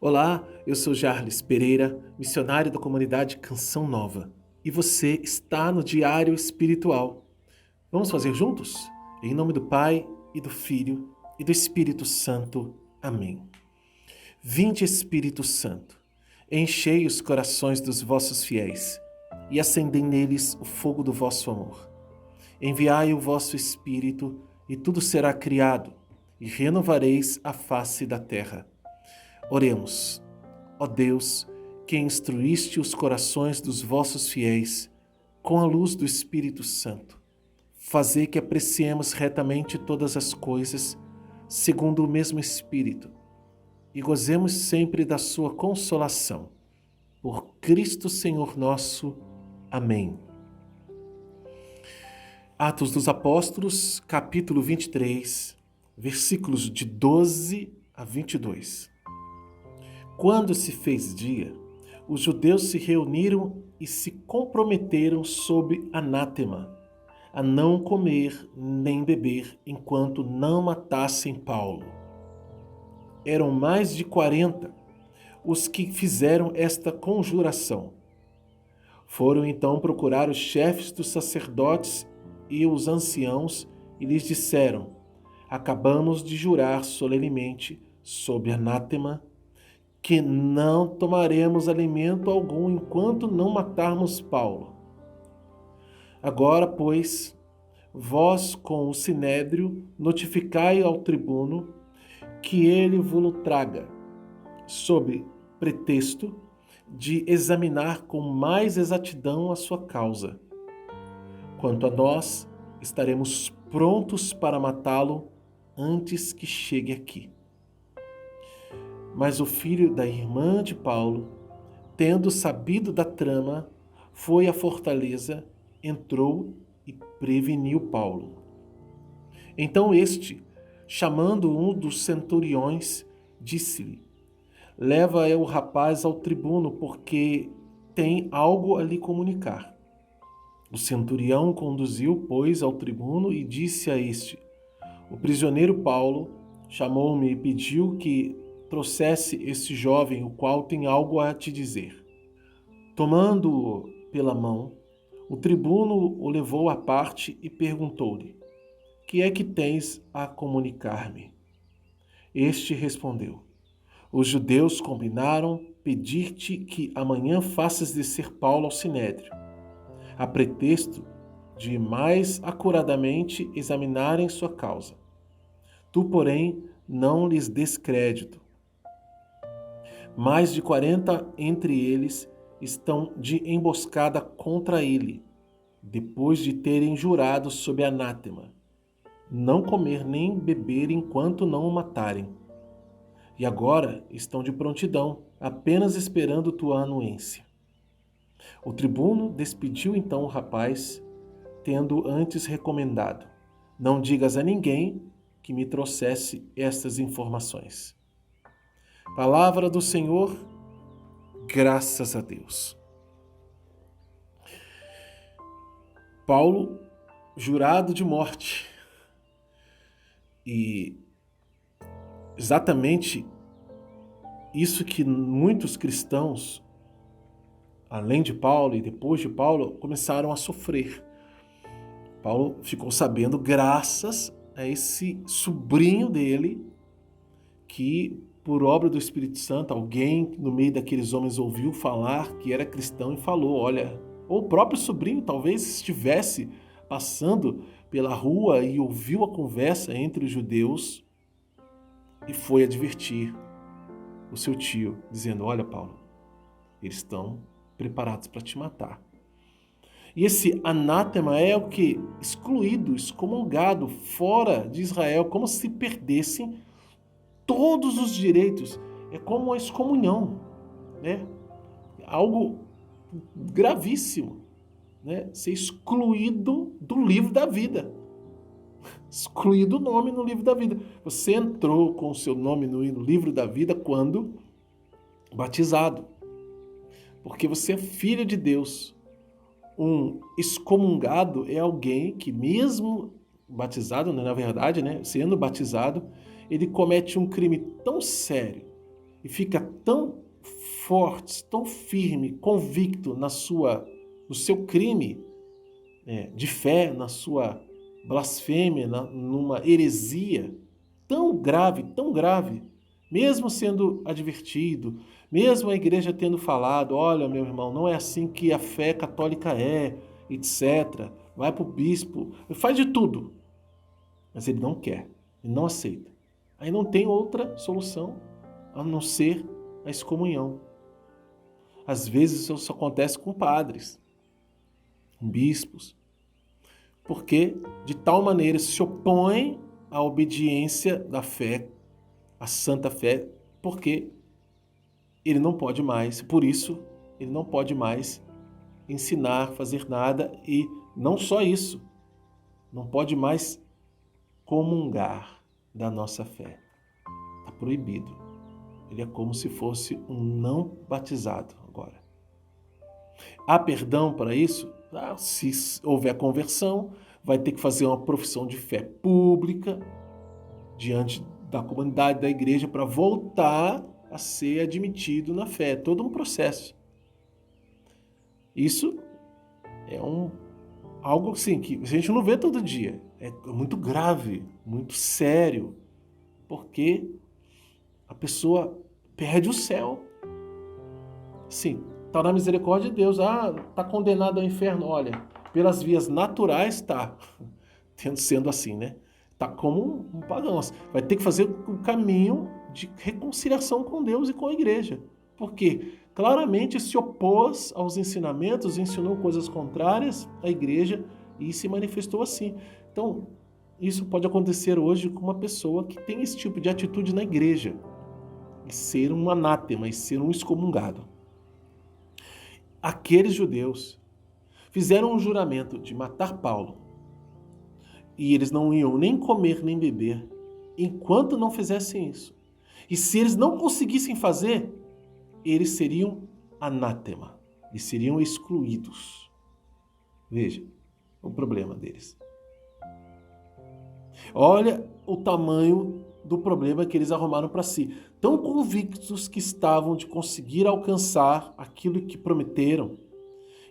Olá, eu sou Jarles Pereira, missionário da comunidade Canção Nova, e você está no Diário Espiritual. Vamos fazer juntos? Em nome do Pai, e do Filho, e do Espírito Santo. Amém. Vinde, Espírito Santo, enchei os corações dos vossos fiéis, e acendei neles o fogo do vosso amor. Enviai o vosso Espírito, e tudo será criado, e renovareis a face da terra. Oremos. Ó Deus, que instruíste os corações dos vossos fiéis com a luz do Espírito Santo, fazei que apreciemos retamente todas as coisas, segundo o mesmo Espírito, e gozemos sempre da sua consolação. Por Cristo Senhor nosso. Amém. Atos dos Apóstolos, capítulo 23, versículos de 12 a 22. Quando se fez dia, os judeus se reuniram e se comprometeram sob anátema a não comer nem beber enquanto não matassem Paulo. Eram mais de 40 os que fizeram esta conjuração. Foram então procurar os chefes dos sacerdotes e os anciãos e lhes disseram: acabamos de jurar solenemente sob anátema que não tomaremos alimento algum enquanto não matarmos Paulo. Agora, pois, vós com o sinédrio notificai ao tribuno que ele vo-lo traga, sob pretexto de examinar com mais exatidão a sua causa. Quanto a nós, estaremos prontos para matá-lo antes que chegue aqui. Mas o filho da irmã de Paulo, tendo sabido da trama, foi à fortaleza, entrou e preveniu Paulo. Então este, chamando um dos centuriões, disse-lhe: leva o rapaz ao tribuno, porque tem algo a lhe comunicar. O centurião conduziu, pois, ao tribuno e disse a este: o prisioneiro Paulo chamou-me e pediu que trouxesse este jovem, o qual tem algo a te dizer. Tomando-o pela mão, o tribuno o levou à parte e perguntou-lhe: que é que tens a comunicar-me? Este respondeu: os judeus combinaram pedir-te que amanhã faças descer Paulo ao sinédrio, a pretexto de mais acuradamente examinarem sua causa. Tu, porém, não lhes des crédito. Mais de 40 entre eles estão de emboscada contra ele, depois de terem jurado sob anátema não comer nem beber enquanto não o matarem. E agora estão de prontidão, apenas esperando tua anuência. O tribuno despediu então o rapaz, tendo antes recomendado: não digas a ninguém que me trouxesse estas informações. Palavra do Senhor, graças a Deus. Paulo, jurado de morte. E exatamente isso que muitos cristãos, além de Paulo e depois de Paulo, começaram a sofrer. Paulo ficou sabendo graças a esse sobrinho dele que, por obra do Espírito Santo, alguém no meio daqueles homens ouviu falar que era cristão e falou: olha, ou o próprio sobrinho talvez estivesse passando pela rua e ouviu a conversa entre os judeus e foi advertir o seu tio, dizendo: olha, Paulo, eles estão preparados para te matar. E esse anátema é o que? Excluído, excomungado, fora de Israel, como se perdessem todos os direitos. É como a excomunhão, né? Algo gravíssimo, né? Ser excluído do livro da vida. Excluído o nome no livro da vida. Você entrou com o seu nome no livro da vida quando batizado. Porque você é filho de Deus. Um excomungado é alguém que, mesmo batizado, na verdade, né, sendo batizado, ele comete um crime tão sério, e fica tão forte, tão firme, convicto no seu crime de fé, na sua blasfêmia, numa heresia tão grave, mesmo sendo advertido, mesmo a igreja tendo falado, olha, meu irmão, não é assim que a fé católica é, etc. Vai para o bispo, faz de tudo. Mas ele não quer, ele não aceita. Aí não tem outra solução a não ser a excomunhão. Às vezes isso acontece com padres, com bispos, porque de tal maneira se opõe à obediência da fé, à santa fé, porque ele não pode mais, por isso ele não pode mais ensinar, fazer nada, e não só isso, não pode mais comungar da nossa fé. Está proibido. Ele é como se fosse um não batizado agora. Há perdão para isso? Se houver conversão, vai ter que fazer uma profissão de fé pública diante da comunidade da igreja para voltar a ser admitido na fé. É todo um processo. Isso é algo assim que a gente não vê todo dia. É muito grave, muito sério, porque a pessoa perde o céu. Sim, está na misericórdia de Deus. Está condenado ao inferno. Olha, pelas vias naturais está sendo assim, né? Está como um pagão. Vai ter que fazer o caminho de reconciliação com Deus e com a igreja. Porque claramente se opôs aos ensinamentos, ensinou coisas contrárias à igreja e se manifestou assim. Então, isso pode acontecer hoje com uma pessoa que tem esse tipo de atitude na igreja. E ser um anátema, e ser um excomungado. Aqueles judeus fizeram um juramento de matar Paulo. E eles não iam nem comer nem beber enquanto não fizessem isso. E se eles não conseguissem fazer, eles seriam anátema. Eles seriam excluídos. Veja o problema deles. Olha o tamanho do problema que eles arrumaram para si. Tão convictos que estavam de conseguir alcançar aquilo que prometeram.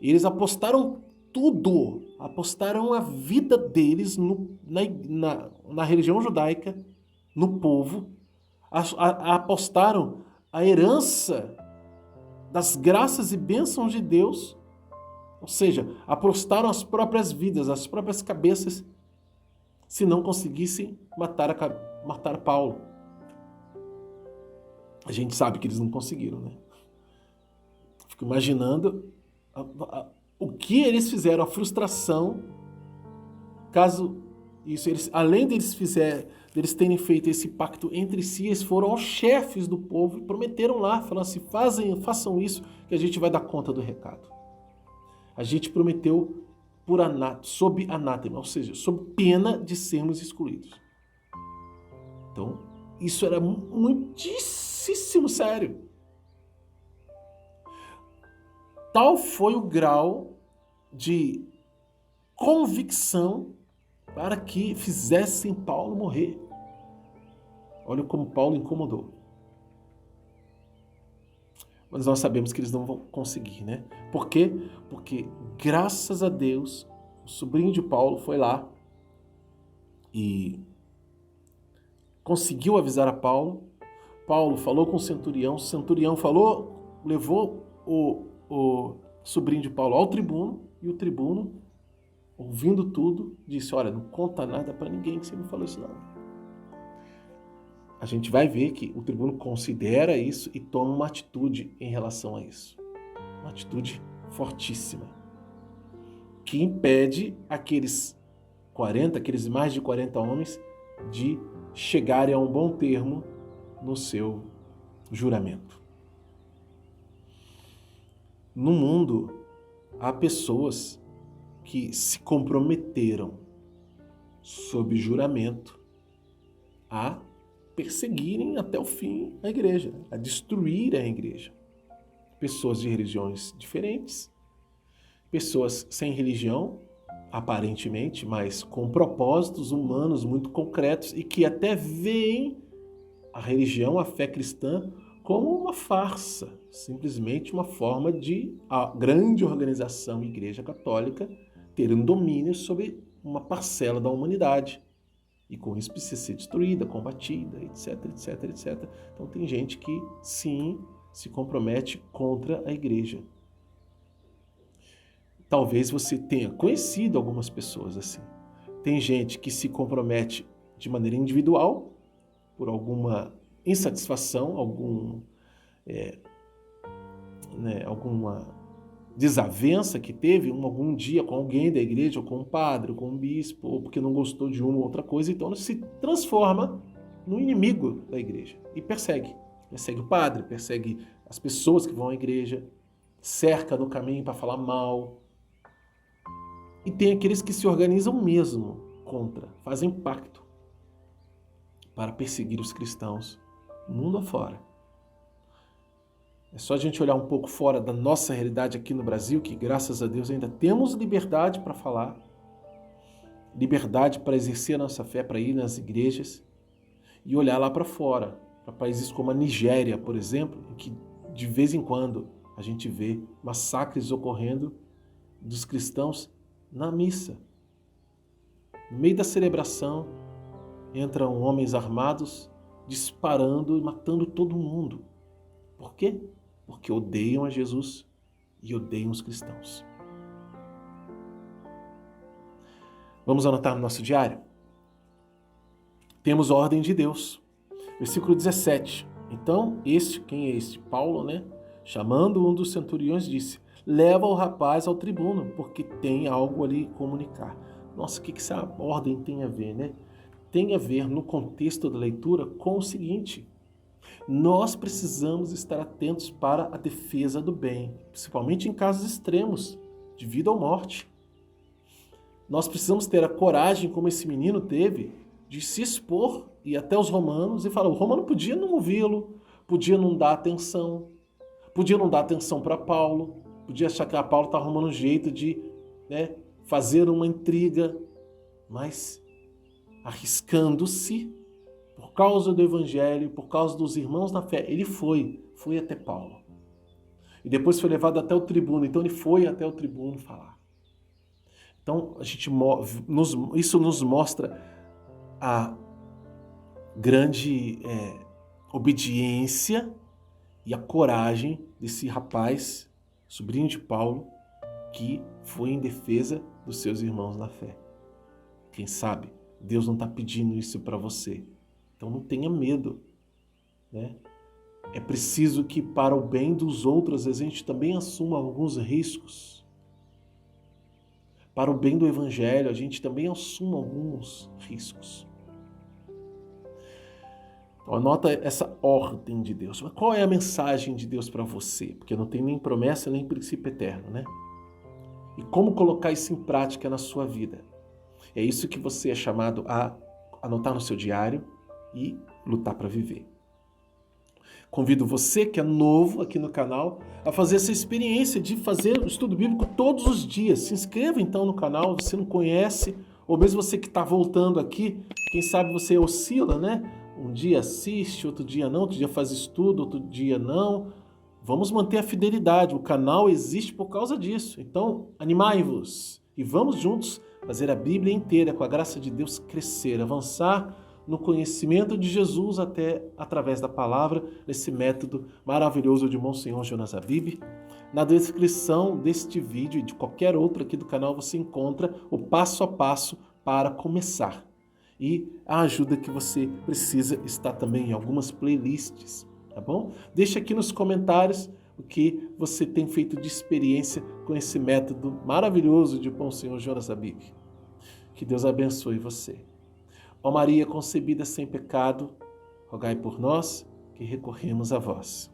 Eles apostaram tudo, apostaram a vida deles na religião judaica, no povo, apostaram a herança das graças e bênçãos de Deus, ou seja, apostaram as próprias vidas, as próprias cabeças, se não conseguissem matar Paulo. A gente sabe que eles não conseguiram, né? Fico imaginando o que eles fizeram, a frustração, caso isso, além deles terem feito esse pacto entre si, eles foram aos chefes do povo e prometeram lá, falando assim, façam isso que a gente vai dar conta do recado. A gente prometeu sob anátema, ou seja, sob pena de sermos excluídos. Então, isso era muitíssimo sério. Tal foi o grau de convicção para que fizessem Paulo morrer. Olha como Paulo incomodou. Mas nós sabemos que eles não vão conseguir, né? Por quê? Porque, graças a Deus, o sobrinho de Paulo foi lá e conseguiu avisar a Paulo. Paulo falou com o centurião levou o sobrinho de Paulo ao tribuno, e o tribuno, ouvindo tudo, disse, olha, não conta nada para ninguém que você me falou isso não. A gente vai ver que o tribuno considera isso e toma uma atitude em relação a isso. Uma atitude fortíssima, que impede aqueles mais de 40 homens de chegarem a um bom termo no seu juramento. No mundo, há pessoas que se comprometeram sob juramento a perseguirem até o fim a igreja, a destruir a igreja. Pessoas de religiões diferentes, pessoas sem religião, aparentemente, mas com propósitos humanos muito concretos e que até veem a religião, a fé cristã, como uma farsa, simplesmente uma forma de a grande organização Igreja Católica ter um domínio sobre uma parcela da humanidade. E com isso precisa ser destruída, combatida, etc, etc, etc. Então tem gente que, sim, se compromete contra a igreja. Talvez você tenha conhecido algumas pessoas assim. Tem gente que se compromete de maneira individual, por alguma insatisfação, alguma desavença que teve algum dia com alguém da igreja, ou com um padre, ou com um bispo, ou porque não gostou de uma ou outra coisa, então se transforma no inimigo da igreja e persegue. Persegue o padre, persegue as pessoas que vão à igreja, cerca no caminho para falar mal. E tem aqueles que se organizam mesmo contra, fazem pacto para perseguir os cristãos mundo afora. É só a gente olhar um pouco fora da nossa realidade aqui no Brasil, que graças a Deus ainda temos liberdade para falar, liberdade para exercer a nossa fé, para ir nas igrejas, e olhar lá para fora, para países como a Nigéria, por exemplo, em que de vez em quando a gente vê massacres ocorrendo dos cristãos na missa. No meio da celebração, entram homens armados disparando e matando todo mundo. Por quê? Porque odeiam a Jesus e odeiam os cristãos. Vamos anotar no nosso diário? Temos a ordem de Deus. Versículo 17. Então, quem é este? Paulo, né? Chamando um dos centuriões, disse: leva o rapaz ao tribuno, porque tem algo ali comunicar. Nossa, o que essa ordem tem a ver, né? Tem a ver, no contexto da leitura, com o seguinte: nós precisamos estar atentos para a defesa do bem, principalmente em casos extremos, de vida ou morte. Nós precisamos ter a coragem, como esse menino teve, de se expor e ir até os romanos e falar. O romano podia não ouvi-lo, podia não dar atenção para Paulo, podia achar que Paulo está arrumando um jeito de fazer uma intriga, mas arriscando-se, por causa do evangelho, por causa dos irmãos na fé, ele foi até Paulo. E depois foi levado até o tribuno, então ele foi até o tribuno falar. Então isso nos mostra a grande obediência e a coragem desse rapaz, sobrinho de Paulo, que foi em defesa dos seus irmãos na fé. Quem sabe Deus não está pedindo isso para você. Então não tenha medo, né? É preciso que para o bem dos outros a gente também assuma alguns riscos. Para o bem do evangelho a gente também assuma alguns riscos. Então anota essa ordem de Deus. Mas qual é a mensagem de Deus para você? Porque não tem nem promessa nem princípio eterno, né? E como colocar isso em prática na sua vida? É isso que você é chamado a anotar no seu diário e lutar para viver. Convido você que é novo aqui no canal a fazer essa experiência de fazer o estudo bíblico todos os dias. Se inscreva então no canal, se não conhece, ou mesmo você que está voltando aqui, quem sabe você oscila, né? Um dia assiste, outro dia não, outro dia faz estudo, outro dia não. Vamos manter a fidelidade, o canal existe por causa disso. Então, animai-vos e vamos juntos fazer a Bíblia inteira, com a graça de Deus, crescer, avançar no conhecimento de Jesus através da palavra, nesse método maravilhoso de Monsenhor Jonas Habib. Na descrição deste vídeo e de qualquer outro aqui do canal você encontra o passo a passo para começar. E a ajuda que você precisa está também em algumas playlists, tá bom? Deixa aqui nos comentários o que você tem feito de experiência com esse método maravilhoso de Monsenhor Jonas Habib. Que Deus abençoe você. Ó Maria concebida sem pecado, rogai por nós que recorremos a vós.